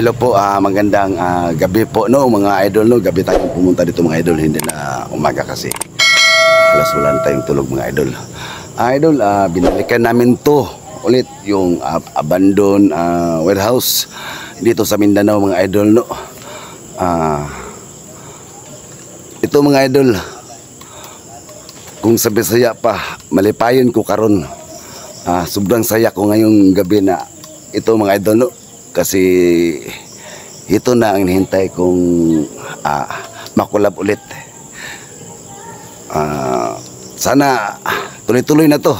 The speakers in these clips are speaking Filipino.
Hello po, magandang gabi po no mga idol no. Gabi tayong pumunta dito mga idol, hindi na umaga kasi. Alas wala na tayong tulog mga idol. Idol, binalikan namin to ulit yung abandoned warehouse dito sa Mindanao mga idol no. Ito mga idol, kung sa Bisaya pa, malipayon ko karon. Sobrang saya ko ngayong gabi na ito mga idol no. Kasi ito na ang hinihintay kong makulab ulit. Sana tuloy-tuloy na to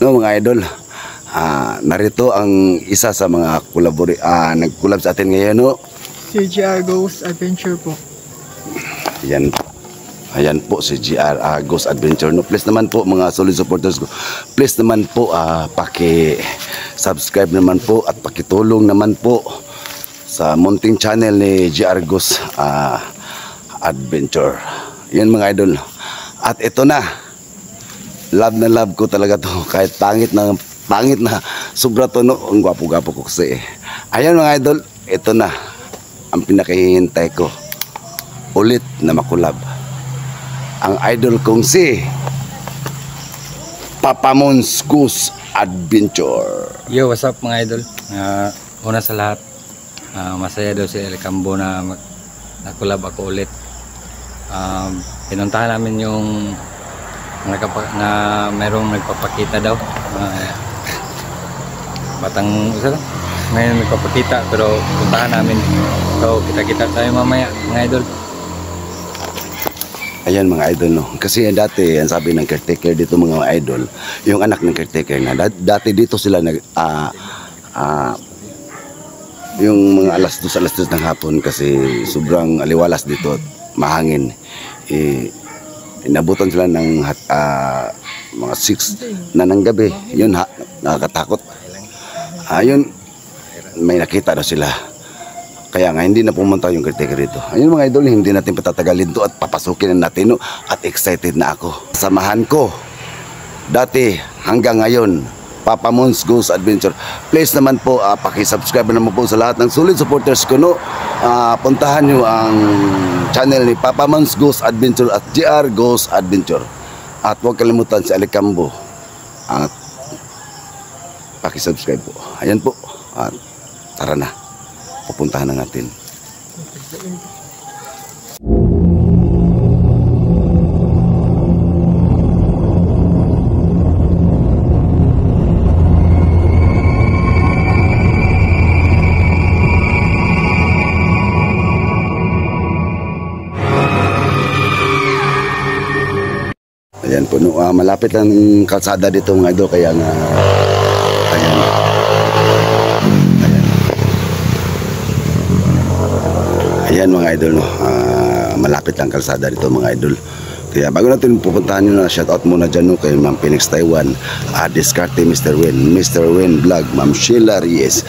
no mga idol. Narito ang isa sa mga nagkulab sa atin ngayon no. Si GR Ghost Adventure po. Ayan po si GR Ghost Adventure no. Please naman po mga solid supporters ko, please naman po paki-subscribe naman po at pakitulong naman po sa munting channel ni GR Ghost Adventure. Yan mga idol. At ito na, love ko talaga to. Kahit pangit na sobra to no. Ang gwapo-gwapo ko kasi ayan mga idol, ito na ang pinakahihintay ko ulit na makulab. Ang idol kong si Papa Mons Ghost Adventure. Yo, what's up mga idol? Una sa lahat, masaya daw si El Cambo na nakulab ako ulit. Pinuntahan namin yung na mayroong nagpapakita daw. Mayroong nagpapakita pero puntahan namin. So kita-kita tayo mamaya mga idol. Ayan mga idol no. Kasi dati ang sabi ng caretaker dito mga idol, yung anak ng caretaker na dati dito sila yung mga alas 2 ng hapon kasi sobrang aliwalas dito at mahangin. Inabutan sila ng mga 6 na ng gabi. Yun nakakatakot. Ayun may nakita daw sila. Kaya nga hindi na pumunta yung caretaker dito. Ayun mga idol, hindi natin patatagalin to at papasukin na natin no. At excited na ako. Samahan ko dati hanggang ngayon, Papa Mons Ghost Adventure. Please naman po paki-subscribe naman po sa lahat ng solid supporters ko no. Puntahan nyo ang channel ni Papa Mons Ghost Adventure at GR Ghost Adventure. At huwag kalimutan si El Cambo. At paki-subscribe po. Ayan po. At tara na. Pupuntahan na natin. Ayan po, no, malapit ang kalsada dito mga idol, kaya nga ayan. Ayan mga idol no. Malapit ang kalsada dito mga idol. Kaya bago natin pupuntahan nyo na, shoutout muna dyan no, kay Ma'am Phoenix Taiwan, Discarte Mr. Win Vlog, Ma'am Sheila Reyes,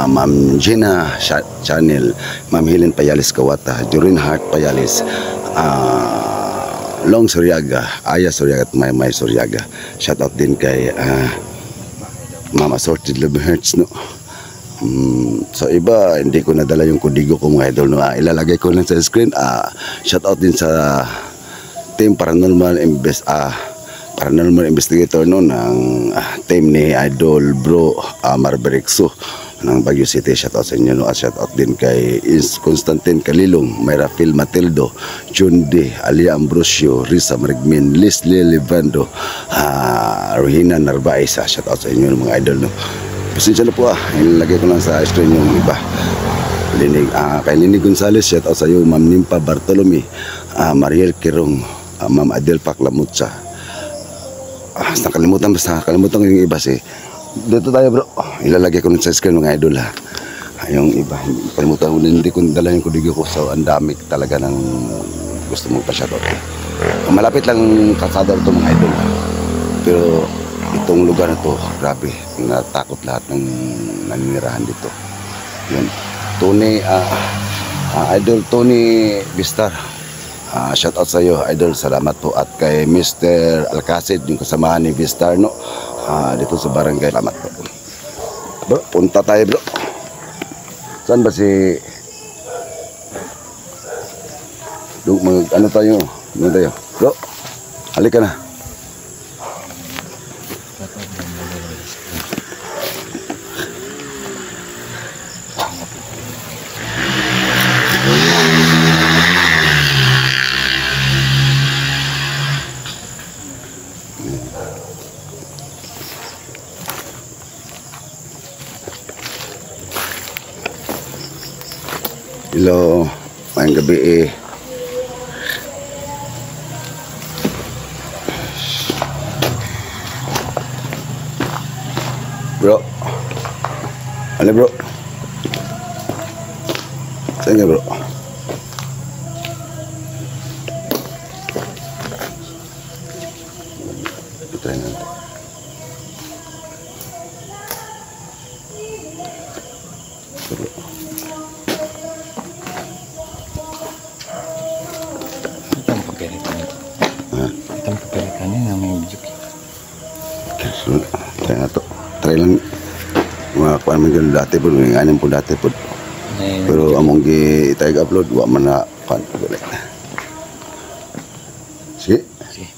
Ma'am Gina Channel, Ma'am Helen Payalis Kawata, Jorin Hart Payalis, Long Suryaga, Aya Suryaga at May Suryaga. Shoutout din kay Ma'am Assorted Love Hertz no. So iba, hindi ko nadala yung kodigo ko mga idol no. Ilalagay ko lang sa screen. Shoutout din sa team Paranormal Investigator no, ng team ni Idol Bro Marberexo ng Baguio City. Shoutout sa inyo no. At shoutout din kay Constantine Calilong, Mayra Phil Matildo, Jundi, Alia Ambrosio, Risa Marigmin, Leslie Librando, Rohina Narvaez. Shoutout sa inyo mga idol no. Pasensya na po ilalagay ko lang sa screen yung iba. Kay Linig Gonzales, shout out sa iyo. Ma'am Nimpa Bartolome, Mariel Kirong, Ma'am Adel Paklamutsa. Nakalimutan yung iba dito tayo bro. Ilalagay ko lang sa screen mga idol yung iba, kalimutan ko, hindi ko dala yung kudigo ko. So ang dami talaga ng gusto mong pa-shout out. Malapit lang kalsada ito mga idol. Pero itong lugar na to, grabe, natakot lahat ng naninirahan dito. Yun. Tony, Idol Tony Vistar, shout out sa iyo idol, salamat po. At kay Mr. Alcacid, yung kasamahan ni Vistar no, dito sa barangay, salamat po. Bro, punta tayo bro. So Saan ba si... ano tayo? Ano tayo? Bro, halika na. Hello, mayang gabi eh. Bro. Ano bro? Saan ka bro? Try natin. Bro. Itong pagkalitan nito. Ha? Itong pagkalitan niya na may video. So, try na to. Try lang. Mga kuan man dyan dati po. Mga anim po dati po. Pero among gi-tag upload. Wa man na kuan. Sige. Sige.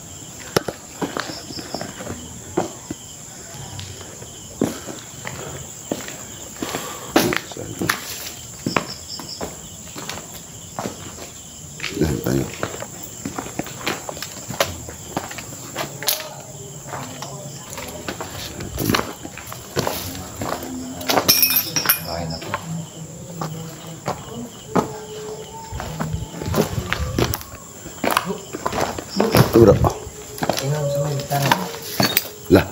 Dahan tayo. Okay na po. Ito bro. Lah.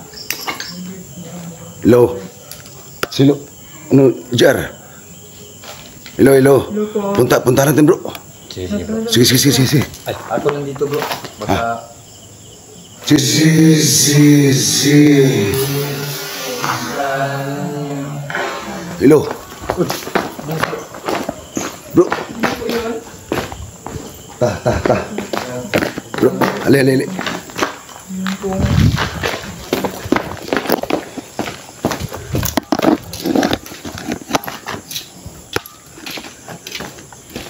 Hello. Sino? Ano? Jar. Hello, hello. Hello po. Punta natin bro. Sige, sige bro. Sige. Ay, ako lang dito bro. Baka... Sige. Hello. Bro. Ta. Bro, ali.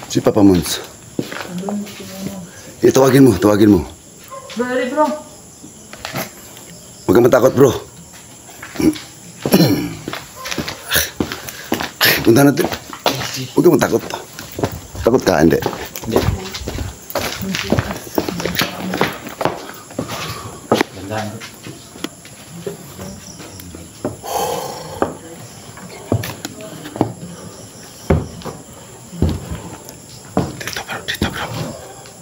Si Papa Mons. Tawagin mo. Bro, ali bro. Huwag kang matakot, bro. Punta natin. Huwag kang matakot. Takot ka, hindi. Hindi. Gandaan bro. Dito, bro.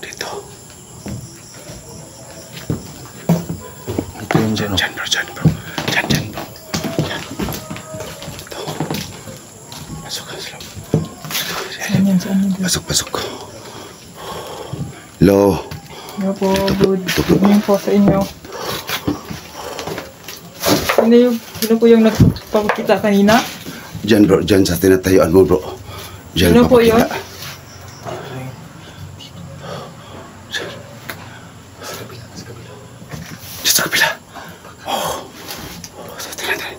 Dito. Ito yung dyan. Diyan, bro. Diyan, bro. Diyan. Dito. Pasok ka, slow. Saan yan? Pasok. Hello. Hello po, good evening po sa inyo. Sino po yung nagpapakita kanina? Diyan, bro. Diyan sa tinatayuan mo, bro. Diyan, Sino po papakita. yun? Diyan sa kabila. Oh. Sa tinatayuan.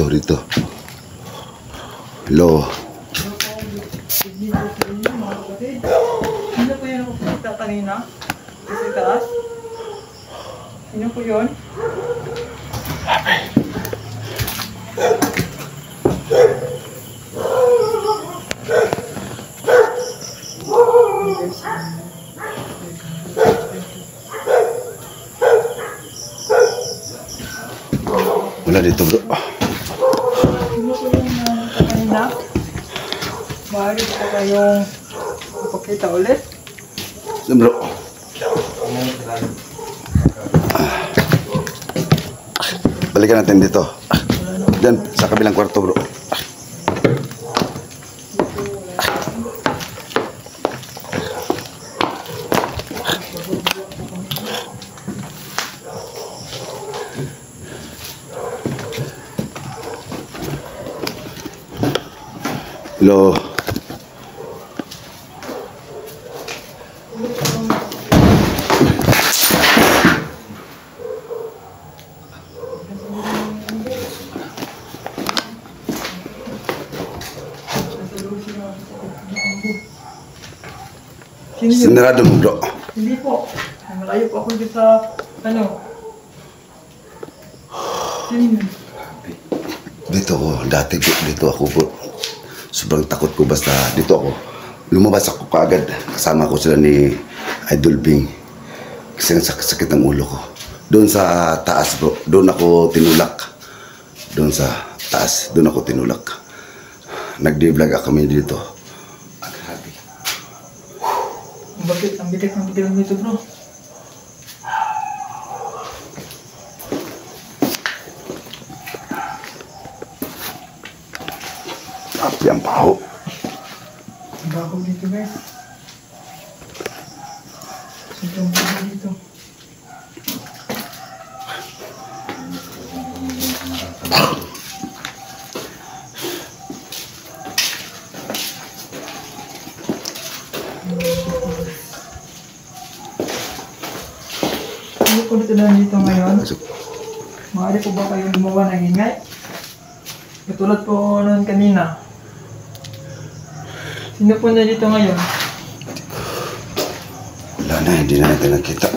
Dito. Hello. Sino po yung nagpapakita kanina? Sa taas? Sino po yun? Wala dito, bro. Sino po yung nakita kanina? Maaari po kayong ipakita ulit? Bro. Balikan natin dito. Diyan, sa kabilang kwarto, bro. Hello. Sinarado mo, bro. Hindi po. Malayo po ako dito sa, ano. Sino yun? Dito ako, dati po, dito ako po. Sobrang takot ko basta dito ako. Lumabas ako kaagad. Kasama ko sila ni Idol Bing. Kasi ang sakit ng ulo ko. Doon sa taas bro, doon ako tinulak. Doon sa taas, doon ako tinulak. Nagdi-vlog kami dito. Ang happy. Ang bigat nito bro. Happy ang baho. Ang baho dito guys. Sobrang baho dito. Ano po dito na dito ngayon? Maaari po ba kayong gumawa ng ingay? Katulad po noon kanina. Sino po na dito ngayon? Wala na, hindi na natin nakita.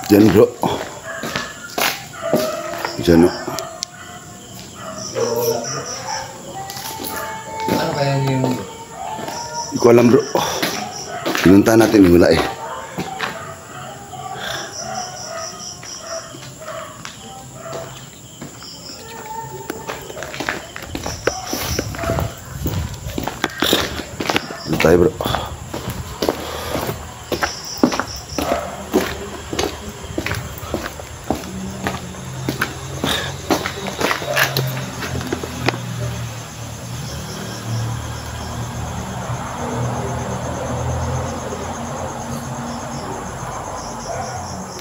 Diyan bro. Diyan o. Ano kaya yung... Hindi ko alam bro. Pinunta natin, wala eh. Dito tayo bro.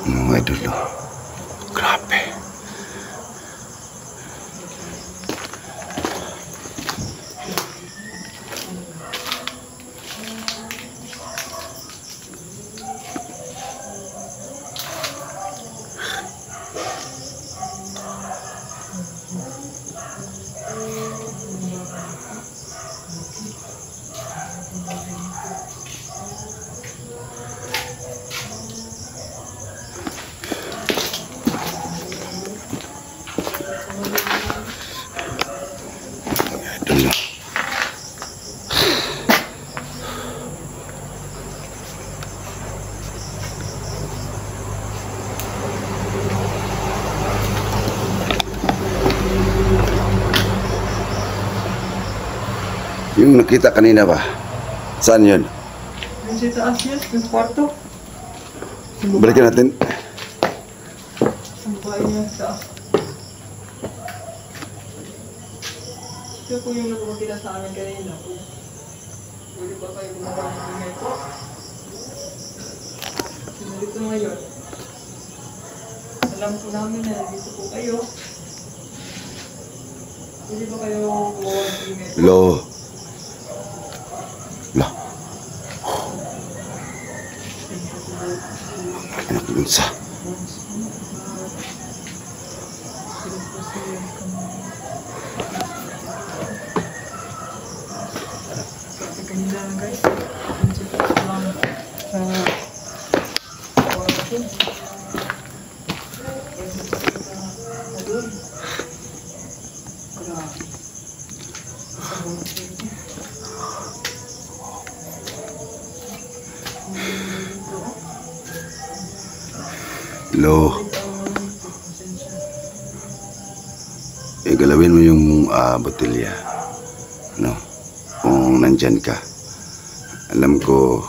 Mga idol, grabe. Idol. Yung nakita kanina ba? Saan yun? Yung sa taas yun, yung kwarto. Balikan natin. Ang bahay niya sa... Ito po yung napapakita sa amin kanina po. Pwede ba kayo gumawa ng ingay po? Sinalik ko ngayon. Alam po namin na dito po kayo. Pwede ba kayo gumawa ng ingay po? Lo. Lo. Anak ng sa. Kanina lang guys. Dito lang sa kwarto. Adun. Grabe. Sa buong dito. Lo. Galawin mo yung botelya. No? Kung nandyan ka. Alam ko,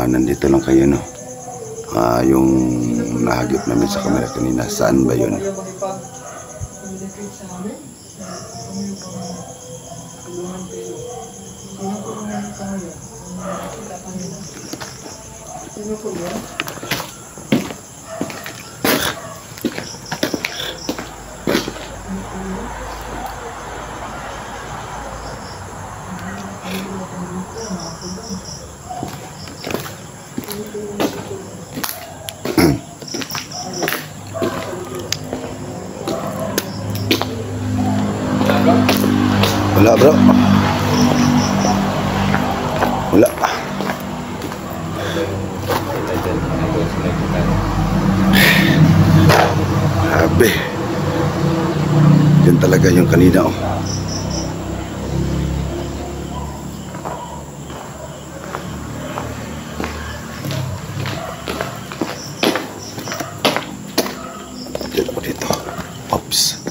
nandito lang kayo, no? Yung nahagip namin sa camera kanina. Saan ba yun? Ayaw makipag-communicate sa amin. Kami yung tulungan kayo. Sino po ang nakita ngayon? Ang nakita kanina. Sino po yun? Wala bro. Wala. Sabi. Yan talaga yung kanina oh. Dito ako dito. Ops.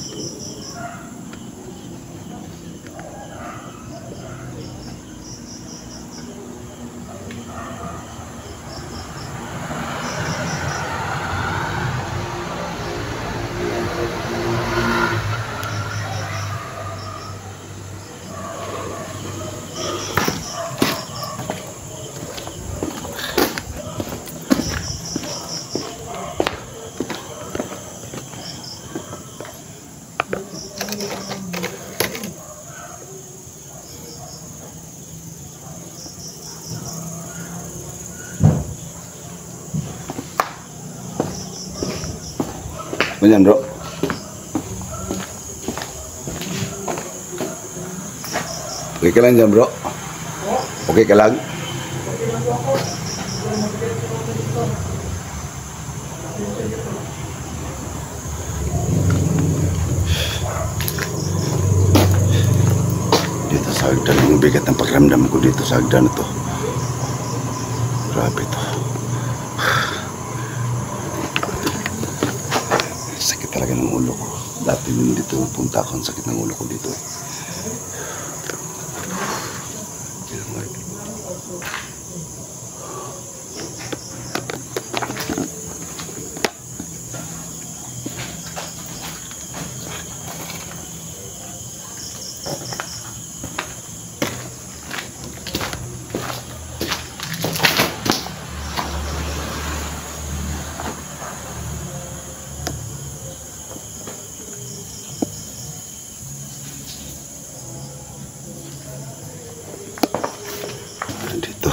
Ganyan bro. Okay ka lang dyan bro. Okay ka lang. Dito sa hagdan, ang bigat ng pakiramdam ko dito sa hagdan na to. Grabe to. Sakit talaga ng ulo ko. Dati nung dito punta ako, ang sakit ng ulo ko dito eh. Dito.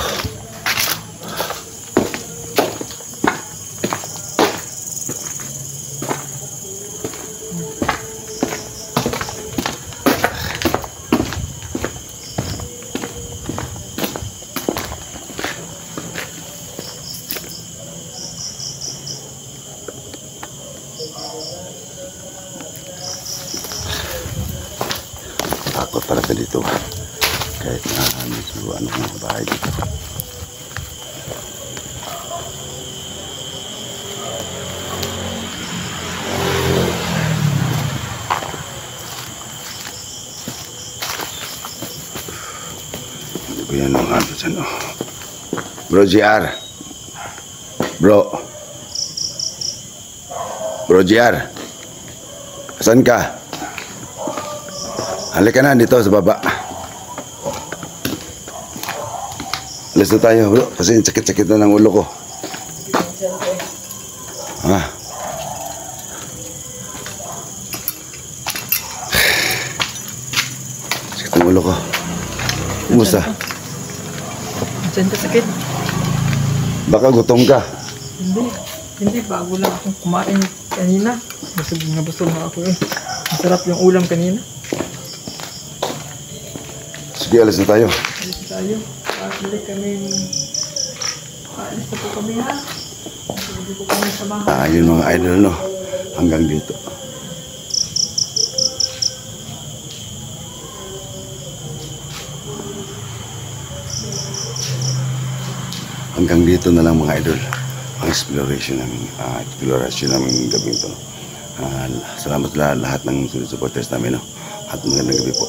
Takot talaga dito. Kahit na medyo ano mga bahay dito. Hindi ko yan ang ano dyan oh. Bro GR. Bro GR. Saan ka? Halika na dito sa baba. Alis na tayo bro, kasi sakit-sakit na ng ulo ko. Ha? Sakit ng ulo ko. Kumusta? Diyan ka sakit? Baka gutom ka. Hindi. Bago lang akong kumain kanina. Busog na ako eh. Masarap yung ulam kanina. Sige, alis na tayo. Alis tayo. Paalis na po kami ha. Hindi po kami samahan. Yun mga idol no. Hanggang dito. Hanggang dito na lang mga idol. Ang exploration namin gabi ito. Salamat lahat ng supporters namin no. At magandang gabi po.